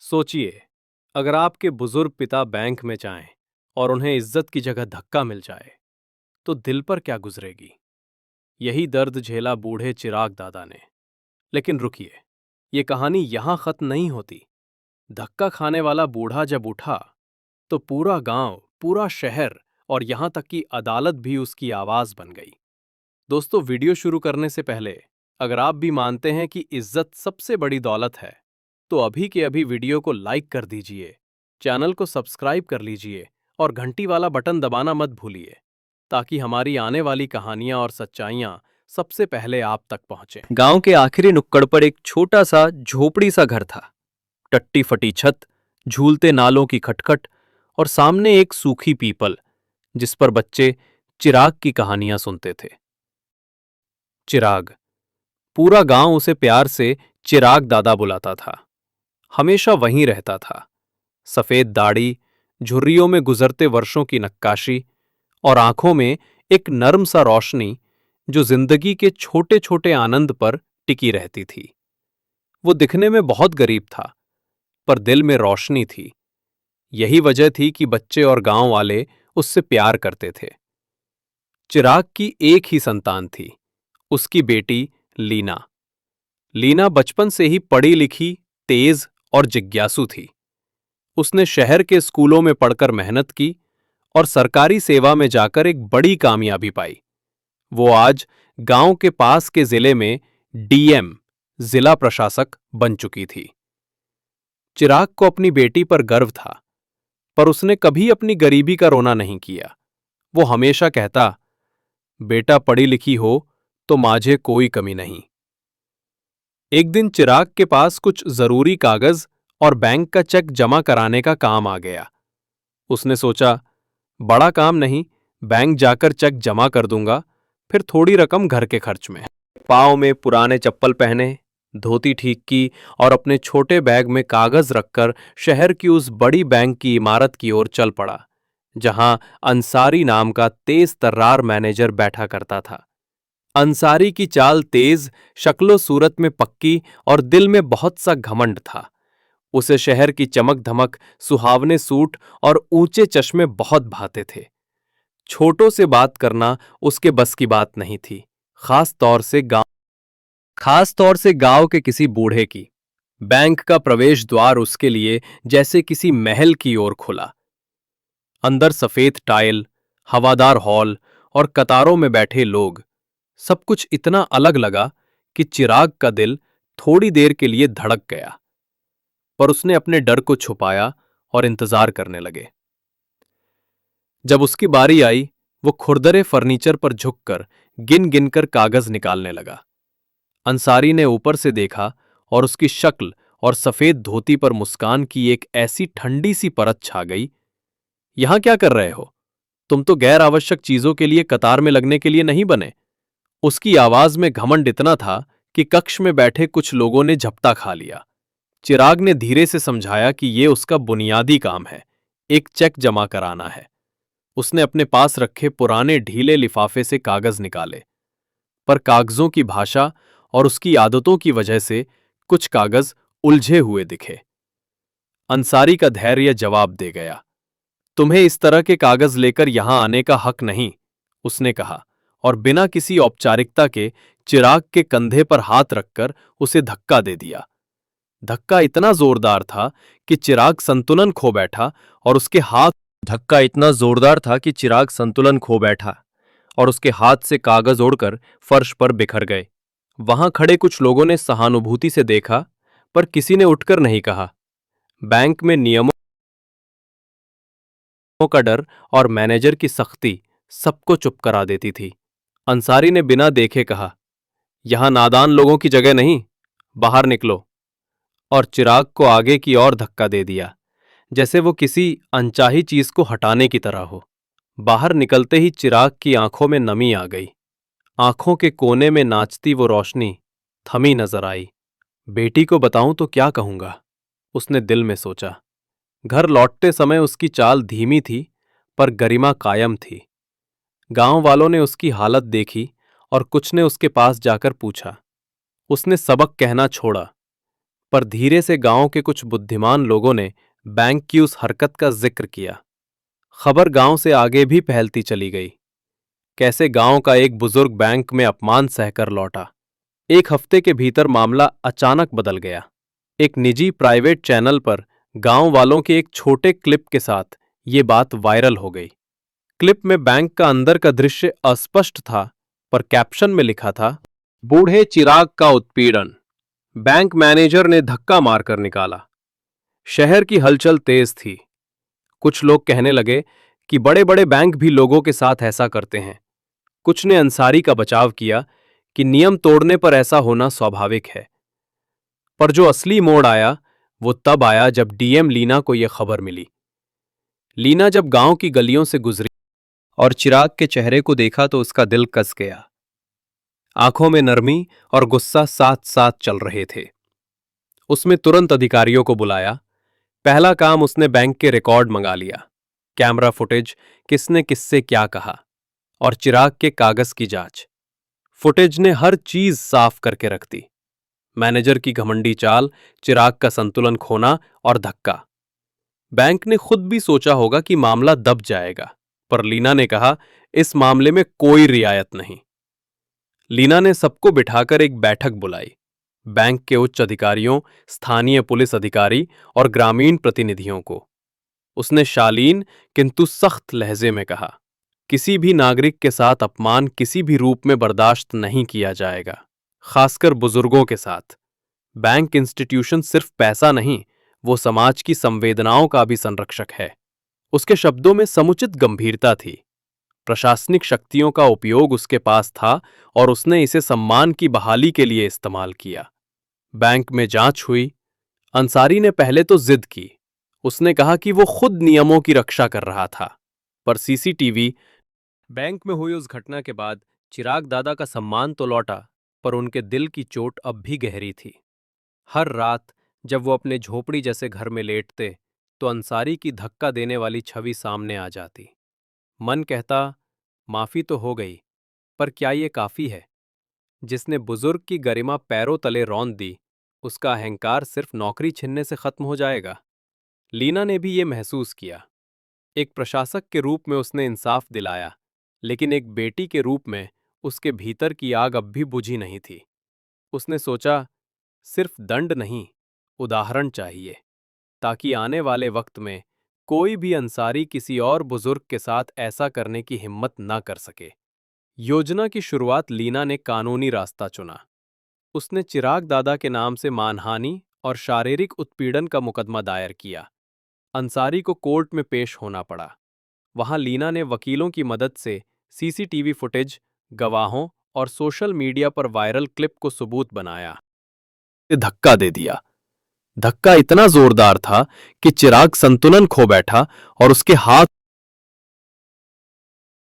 सोचिए, अगर आपके बुजुर्ग पिता बैंक में जाएं और उन्हें इज्जत की जगह धक्का मिल जाए, तो दिल पर क्या गुजरेगी? यही दर्द झेला बूढ़े चिराग दादा ने। लेकिन रुकिए, ये कहानी यहां खत्म नहीं होती। धक्का खाने वाला बूढ़ा जब उठा, तो पूरा गांव, पूरा शहर और यहां तक कि अदालत भी उसकी आवाज बन गई। दोस्तों, वीडियो शुरू करने से पहले, अगर आप भी मानते हैं कि इज्जत सबसे बड़ी दौलत है, तो अभी के अभी वीडियो को लाइक कर दीजिए, चैनल को सब्सक्राइब कर लीजिए और घंटी वाला बटन दबाना मत भूलिए, ताकि हमारी आने वाली कहानियां और सच्चाइयां सबसे पहले आप तक पहुंचें। गांव के आखिरी नुक्कड़ पर एक छोटा सा झोपड़ी सा घर था। टट्टी फटी छत, झूलते नालों की खटखट और सामने एक सूखी पीपल, जिस पर बच्चे चिराग की कहानियां सुनते थे। चिराग, पूरा गांव उसे प्यार से चिराग दादा बुलाता था। हमेशा वहीं रहता था। सफेद दाढ़ी, झुर्रियों में गुजरते वर्षों की नक्काशी और आंखों में एक नर्म सा रोशनी जो जिंदगी के छोटे छोटे आनंद पर टिकी रहती थी। वो दिखने में बहुत गरीब था, पर दिल में रोशनी थी। यही वजह थी कि बच्चे और गांव वाले उससे प्यार करते थे। चिराग की एक ही संतान थी, उसकी बेटी लीना। लीना बचपन से ही पढ़ी लिखी, तेज और जिज्ञासु थी। उसने शहर के स्कूलों में पढ़कर मेहनत की और सरकारी सेवा में जाकर एक बड़ी कामयाबी पाई। वो आज गांव के पास के जिले में डीएम, जिला प्रशासक बन चुकी थी। चिराग को अपनी बेटी पर गर्व था, पर उसने कभी अपनी गरीबी का रोना नहीं किया। वो हमेशा कहता, बेटा पढ़ी लिखी हो तो माझे कोई कमी नहीं। एक दिन चिराग के पास कुछ जरूरी कागज और बैंक का चेक जमा कराने का काम आ गया। उसने सोचा, बड़ा काम नहीं, बैंक जाकर चेक जमा कर दूंगा, फिर थोड़ी रकम घर के खर्च में। पाँव में पुराने चप्पल पहने, धोती ठीक की और अपने छोटे बैग में कागज रखकर शहर की उस बड़ी बैंक की इमारत की ओर चल पड़ा, जहां अंसारी नाम का तेज तर्रार मैनेजर बैठा करता था। अंसारी की चाल तेज, शक्लो सूरत में पक्की और दिल में बहुत सा घमंड था। उसे शहर की चमक धमक, सुहावने सूट और ऊंचे चश्मे बहुत भाते थे। छोटों से बात करना उसके बस की बात नहीं थी, खास तौर से गांव के किसी बूढ़े की। बैंक का प्रवेश द्वार उसके लिए जैसे किसी महल की ओर खुला। अंदर सफेद टाइल, हवादार हॉल और कतारों में बैठे लोग, सब कुछ इतना अलग लगा कि चिराग का दिल थोड़ी देर के लिए धड़क गया। पर उसने अपने डर को छुपाया और इंतजार करने लगे। जब उसकी बारी आई, वो खुरदरे फर्नीचर पर झुककर गिन गिनकर कागज निकालने लगा। अंसारी ने ऊपर से देखा और उसकी शक्ल और सफेद धोती पर मुस्कान की एक ऐसी ठंडी सी परत छा गई। यहां क्या कर रहे हो? तुम तो गैर आवश्यक चीजों के लिए कतार में लगने के लिए नहीं बने। उसकी आवाज में घमंड इतना था कि कक्ष में बैठे कुछ लोगों ने झपटा खा लिया। चिराग ने धीरे से समझाया कि यह उसका बुनियादी काम है, एक चेक जमा कराना है। उसने अपने पास रखे पुराने ढीले लिफाफे से कागज निकाले, पर कागजों की भाषा और उसकी आदतों की वजह से कुछ कागज उलझे हुए दिखे। अंसारी का धैर्य जवाब दे गया, तुम्हें इस तरह के कागज लेकर यहां आने का हक नहीं, उसने कहा, और बिना किसी औपचारिकता के चिराग के कंधे पर हाथ रखकर उसे धक्का दे दिया। धक्का इतना जोरदार था कि चिराग संतुलन खो बैठा और उसके हाथ से कागज उड़कर फर्श पर बिखर गए। वहां खड़े कुछ लोगों ने सहानुभूति से देखा, पर किसी ने उठकर नहीं कहा। बैंक में नियमों का डर और मैनेजर की सख्ती सबको चुप करा देती थी। अंसारी ने बिना देखे कहा, यहां नादान लोगों की जगह नहीं, बाहर निकलो, और चिराग को आगे की ओर धक्का दे दिया, जैसे वो किसी अनचाही चीज को हटाने की तरह हो। बाहर निकलते ही चिराग की आंखों में नमी आ गई। आंखों के कोने में नाचती वो रोशनी थमी नजर आई। बेटी को बताऊं तो क्या कहूंगा, उसने दिल में सोचा। घर लौटते समय उसकी चाल धीमी थी, पर गरिमा कायम थी। गांव वालों ने उसकी हालत देखी और कुछ ने उसके पास जाकर पूछा। उसने सबक कहना छोड़ा, पर धीरे से गांव के कुछ बुद्धिमान लोगों ने बैंक की उस हरकत का जिक्र किया। खबर गांव से आगे भी फैलती चली गई। कैसे गांव का एक बुजुर्ग बैंक में अपमान सहकर लौटा। एक हफ्ते के भीतर मामला अचानक बदल गया। एक निजी प्राइवेट चैनल पर गांव वालों के एक छोटे क्लिप के साथ ये बात वायरल हो गई। क्लिप में बैंक का अंदर का दृश्य अस्पष्ट था, पर कैप्शन में लिखा था, बूढ़े चिराग का उत्पीड़न, बैंक मैनेजर ने धक्का मारकर निकाला। शहर की हलचल तेज थी। कुछ लोग कहने लगे कि बड़े बड़े बैंक भी लोगों के साथ ऐसा करते हैं। कुछ ने अंसारी का बचाव किया कि नियम तोड़ने पर ऐसा होना स्वाभाविक है। पर जो असली मोड़ आया वो तब आया जब डीएम लीना को यह खबर मिली। लीना जब गांव की गलियों से गुजरी और चिराग के चेहरे को देखा तो उसका दिल कस गया। आंखों में नरमी और गुस्सा साथ साथ चल रहे थे। उसने तुरंत अधिकारियों को बुलाया। पहला काम उसने बैंक के रिकॉर्ड मंगा लिया, कैमरा फुटेज, किसने किससे क्या कहा, और चिराग के कागज की जांच। फुटेज ने हर चीज साफ करके रख दी। मैनेजर की घमंडी चाल, चिराग का संतुलन खोना और धक्का। बैंक ने खुद भी सोचा होगा कि मामला दब जाएगा, पर लीना ने कहा, इस मामले में कोई रियायत नहीं। लीना ने सबको बिठाकर एक बैठक बुलाई। बैंक के उच्च अधिकारियों, स्थानीय पुलिस अधिकारी और ग्रामीण प्रतिनिधियों को। उसने शालीन किंतु सख्त लहजे में कहा, किसी भी नागरिक के साथ अपमान किसी भी रूप में बर्दाश्त नहीं किया जाएगा, खासकर बुजुर्गों के साथ। बैंक इंस्टीट्यूशन सिर्फ पैसा नहीं, वो समाज की संवेदनाओं का भी संरक्षक है। उसके शब्दों में समुचित गंभीरता थी। प्रशासनिक शक्तियों का उपयोग उसके पास था और उसने इसे सम्मान की बहाली के लिए इस्तेमाल किया। बैंक में जांच हुई। अंसारी ने पहले तो जिद की। उसने कहा कि वो खुद नियमों की रक्षा कर रहा था, पर सीसीटीवी। बैंक में हुई उस घटना के बाद चिराग दादा का सम्मान तो लौटा, पर उनके दिल की चोट अब भी गहरी थी। हर रात जब वो अपने झोपड़ी जैसे घर में लेटते तो अंसारी की धक्का देने वाली छवि सामने आ जाती। मन कहता, माफी तो हो गई, पर क्या ये काफी है? जिसने बुजुर्ग की गरिमा पैरों तले रौंद दी, उसका अहंकार सिर्फ नौकरी छीनने से खत्म हो जाएगा। लीना ने भी ये महसूस किया। एक प्रशासक के रूप में उसने इंसाफ दिलाया, लेकिन एक बेटी के रूप में उसके भीतर की आग अब भी बुझी नहीं थी। उसने सोचा, सिर्फ दंड नहीं, उदाहरण चाहिए, ताकि आने वाले वक्त में कोई भी अंसारी किसी और बुजुर्ग के साथ ऐसा करने की हिम्मत ना कर सके। योजना की शुरुआत लीना ने कानूनी रास्ता चुना। उसने चिराग दादा के नाम से मानहानि और शारीरिक उत्पीड़न का मुकदमा दायर किया। अंसारी को कोर्ट में पेश होना पड़ा। वहां लीना ने वकीलों की मदद से सीसीटीवी फुटेज, गवाहों और सोशल मीडिया पर वायरल क्लिप को सबूत बनाया। धक्का दे दिया। धक्का इतना जोरदार था कि चिराग संतुलन खो बैठा और उसके हाथ